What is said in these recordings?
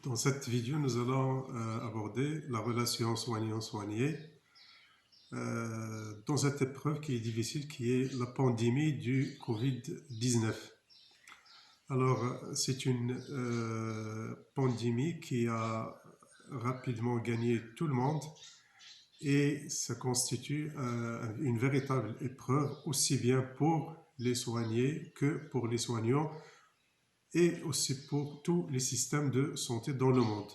Dans cette vidéo, nous allons aborder la relation soignant-soigné dans cette épreuve qui est difficile, qui est la pandémie du Covid-19. Alors, c'est une pandémie qui a rapidement gagné tout le monde et ça constitue une véritable épreuve aussi bien pour les soignés que pour les soignants et aussi pour tous les systèmes de santé dans le monde.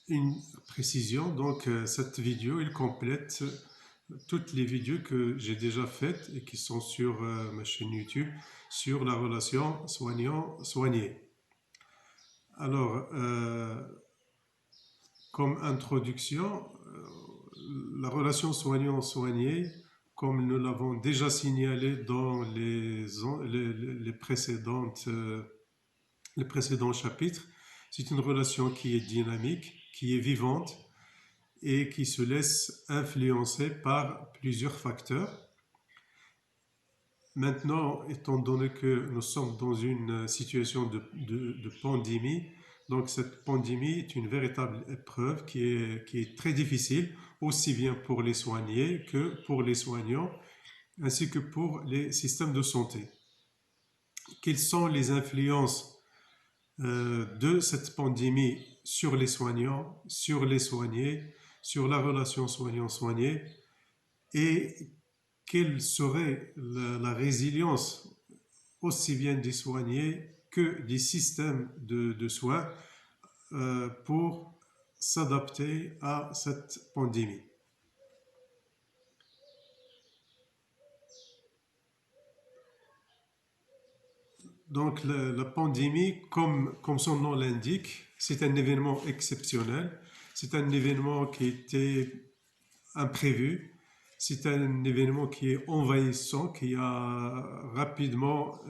Une précision, donc cette vidéo, il complète toutes les vidéos que j'ai déjà faites et qui sont sur ma chaîne YouTube sur la relation soignant-soigné. Alors, comme introduction, la relation soignant-soigné, comme nous l'avons déjà signalé dans les précédents chapitres, c'est une relation qui est dynamique, qui est vivante et qui se laisse influencer par plusieurs facteurs. Maintenant, étant donné que nous sommes dans une situation de pandémie, donc cette pandémie est une véritable épreuve qui est très difficile, aussi bien pour les soignés que pour les soignants, ainsi que pour les systèmes de santé. Quelles sont les influences de cette pandémie sur les soignants, sur les soignés, sur la relation soignant-soigné et quelle serait la résilience aussi bien des soignés que des systèmes de soins pour s'adapter à cette pandémie. Donc la pandémie, comme son nom l'indique, c'est un événement exceptionnel, c'est un événement qui était imprévu, c'est un événement qui est envahissant, qui a rapidement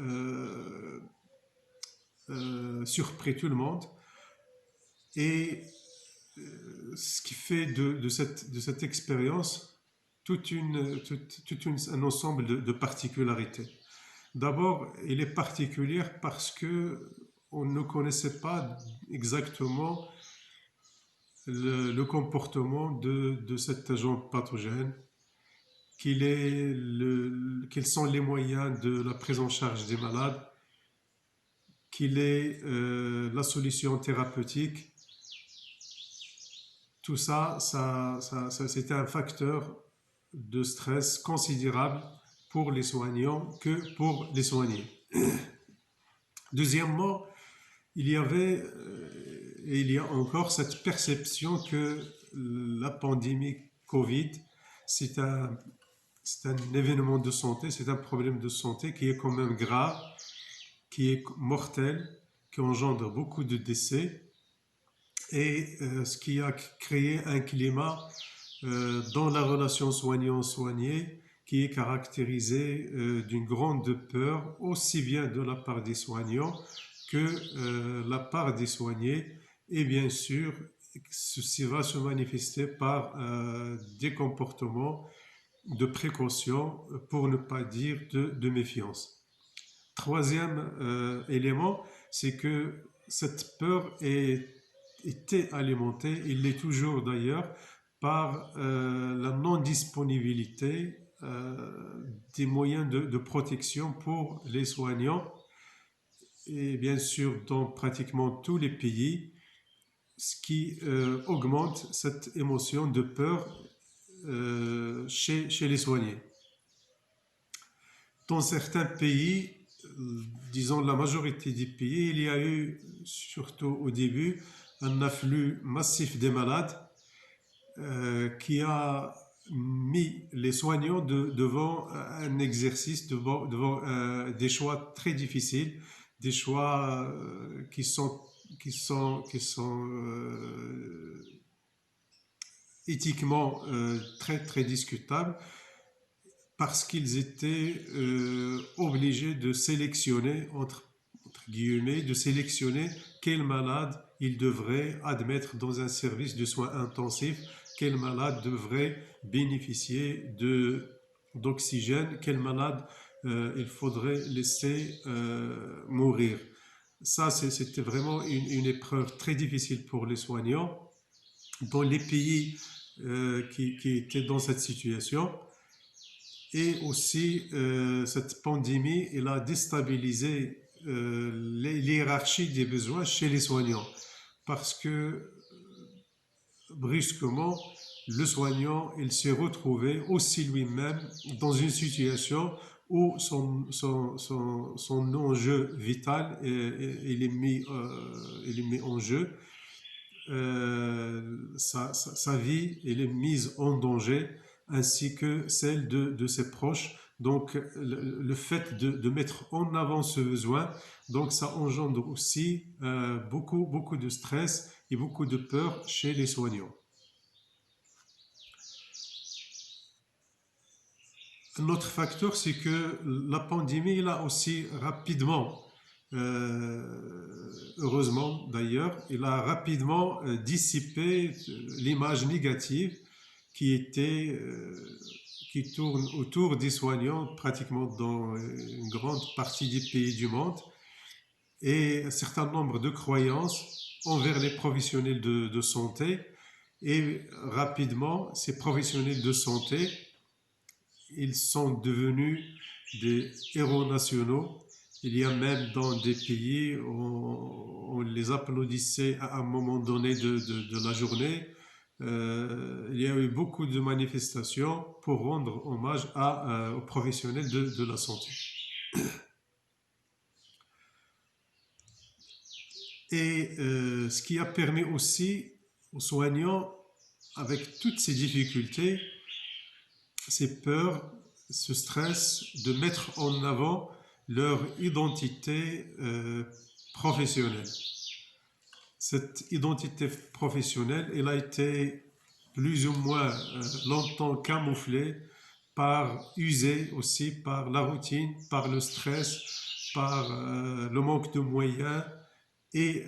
surpris tout le monde. Et ce qui fait de cette expérience un ensemble de particularités. D'abord, elle est particulière parce que on ne connaissait pas exactement le comportement de cet agent pathogène, quels sont les moyens de la prise en charge des malades, quelle est la solution thérapeutique. Tout ça, c'était un facteur de stress considérable pour les soignants que pour les soignés. Deuxièmement, il y avait et il y a encore cette perception que la pandémie Covid, c'est un événement de santé, c'est un problème de santé qui est quand même grave, qui est mortel, qui engendre beaucoup de décès et ce qui a créé un climat dans la relation soignant-soigné qui est caractérisé d'une grande peur aussi bien de la part des soignants que la part des soignés et bien sûr ceci va se manifester par des comportements de précaution pour ne pas dire de méfiance. Troisième élément, c'est que cette peur était alimentée, il l'est toujours d'ailleurs, par la non-disponibilité des moyens de protection pour les soignants et bien sûr dans pratiquement tous les pays, ce qui augmente cette émotion de peur chez les soignés. Dans certains pays, disons la majorité des pays, il y a eu, surtout au début, un afflux massif des malades qui a mis les soignants devant un exercice, devant des choix très difficiles, des choix qui sont éthiquement très très discutables parce qu'ils étaient obligés de sélectionner entre guillemets, de sélectionner quel malade ils devraient admettre dans un service de soins intensifs, quel malade devrait bénéficier d'oxygène, quel malade il faudrait laisser mourir. Ça, c'était vraiment une épreuve très difficile pour les soignants dans les pays qui étaient dans cette situation. Et aussi, cette pandémie, elle a déstabilisé l'hiérarchie des besoins chez les soignants. Parce que brusquement, le soignant, il s'est retrouvé aussi lui-même dans une situation où son enjeu vital il est mis en jeu. Sa vie elle est mise en danger ainsi que celle de ses proches. Donc le fait de mettre en avant ce besoin, donc ça engendre aussi beaucoup de stress et beaucoup de peur chez les soignants. Un autre facteur, c'est que la pandémie, là aussi rapidement, heureusement d'ailleurs, il a rapidement dissipé l'image négative qui était, qui tourne autour des soignants pratiquement dans une grande partie des pays du monde et un certain nombre de croyances envers les professionnels de santé. Et rapidement, ces professionnels de santé ils sont devenus des héros nationaux. Il y a même dans des pays où on les applaudissait à un moment donné de la journée. Il y a eu beaucoup de manifestations pour rendre hommage aux professionnels de la santé. Et ce qui a permis aussi aux soignants, avec toutes ces difficultés, ces peurs, ce stress, de mettre en avant leur identité professionnelle. Cette identité professionnelle, elle a été plus ou moins longtemps camouflée usée aussi par la routine, par le stress, par le manque de moyens. Et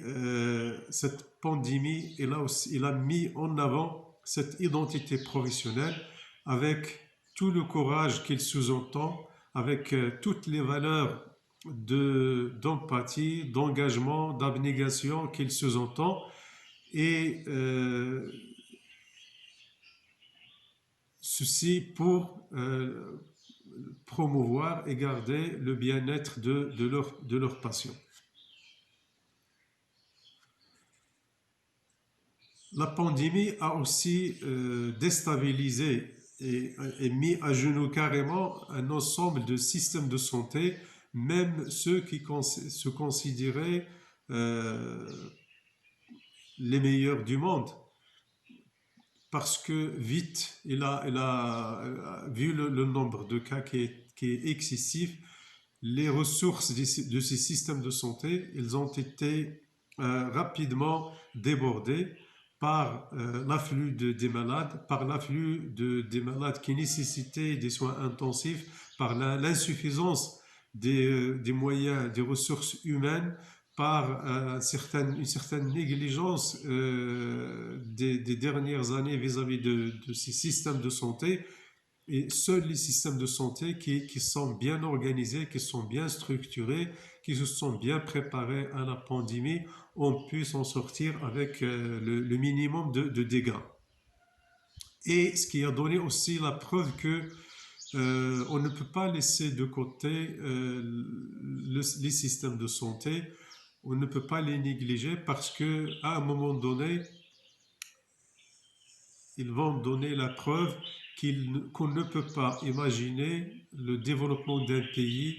cette pandémie, elle a mis en avant cette identité professionnelle avec tout le courage qu'il sous-entend, avec toutes les valeurs d'empathie, d'engagement, d'abnégation qu'il sous-entend. Et ceci pour promouvoir et garder le bien-être de leurs patients. La pandémie a aussi déstabilisé et mis à genoux carrément un ensemble de systèmes de santé, même ceux qui se considéraient euh, les meilleurs du monde. Parce que vite, il a vu le nombre de cas qui est excessif, les ressources de ces systèmes de santé, ils ont été rapidement débordés par l'afflux des malades, par l'afflux des malades qui nécessitaient des soins intensifs, par l'insuffisance des moyens, des ressources humaines, par une certaine négligence des dernières années vis-à-vis de ces systèmes de santé. Et seuls les systèmes de santé qui sont bien organisés, qui sont bien structurés, qui se sont bien préparés à la pandémie, ont pu s'en sortir avec le minimum de dégâts. Et ce qui a donné aussi la preuve que on ne peut pas laisser de côté les systèmes de santé, on ne peut pas les négliger parce que à un moment donné, ils vont donner la preuve qu'on ne peut pas imaginer le développement d'un pays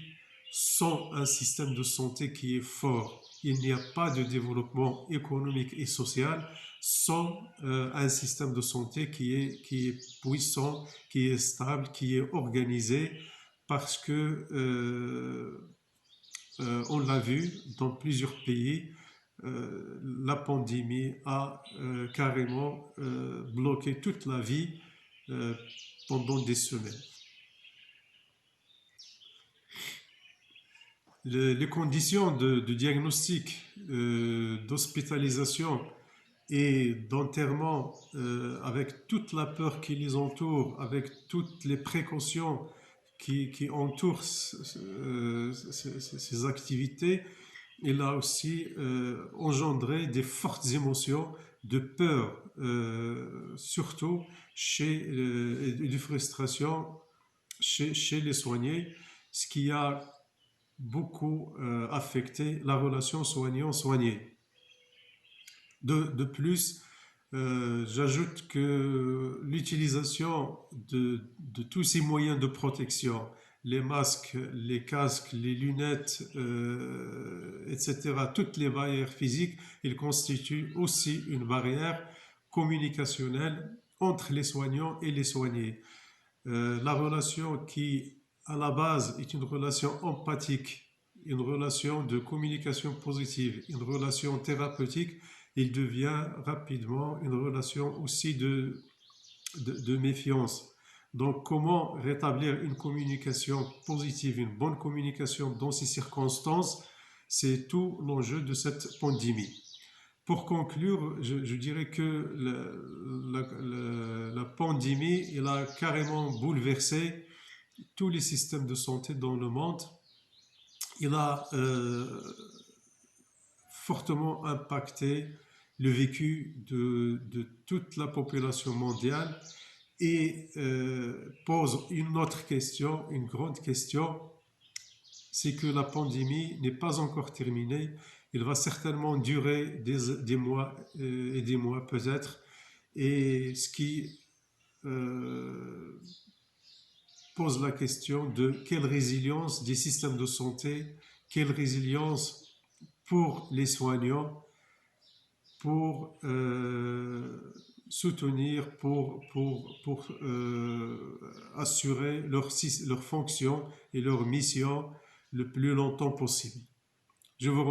sans un système de santé qui est fort. Il n'y a pas de développement économique et social sans un système de santé qui est puissant, qui est stable, qui est organisé, parce que on l'a vu dans plusieurs pays, la pandémie a carrément bloqué toute la vie euh, pendant des semaines. Les conditions de diagnostic, d'hospitalisation et d'enterrement, avec toute la peur qui les entoure, avec toutes les précautions qui entourent ces activités, il a aussi engendré des fortes émotions de peur, surtout et de frustration chez les soignés, ce qui a beaucoup affecté la relation soignant-soigné. De plus, j'ajoute que l'utilisation de tous ces moyens de protection, les masques, les casques, les lunettes, etc., toutes les barrières physiques, ils constituent aussi une barrière communicationnelle entre les soignants et les soignés. La relation qui, à la base, est une relation empathique, une relation de communication positive, une relation thérapeutique, il devient rapidement une relation aussi de méfiance. Donc, comment rétablir une communication positive, une bonne communication dans ces circonstances, c'est tout l'enjeu de cette pandémie. Pour conclure, je dirais que la pandémie, elle a carrément bouleversé tous les systèmes de santé dans le monde. Il a fortement impacté le vécu de toute la population mondiale et pose une autre question, une grande question, c'est que la pandémie n'est pas encore terminée. Il va certainement durer des mois et des mois peut-être. Et ce qui euh, pose la question de quelle résilience des systèmes de santé, quelle résilience pour les soignants, pour soutenir, pour assurer leur fonction et leur mission le plus longtemps possible. Je vous remercie.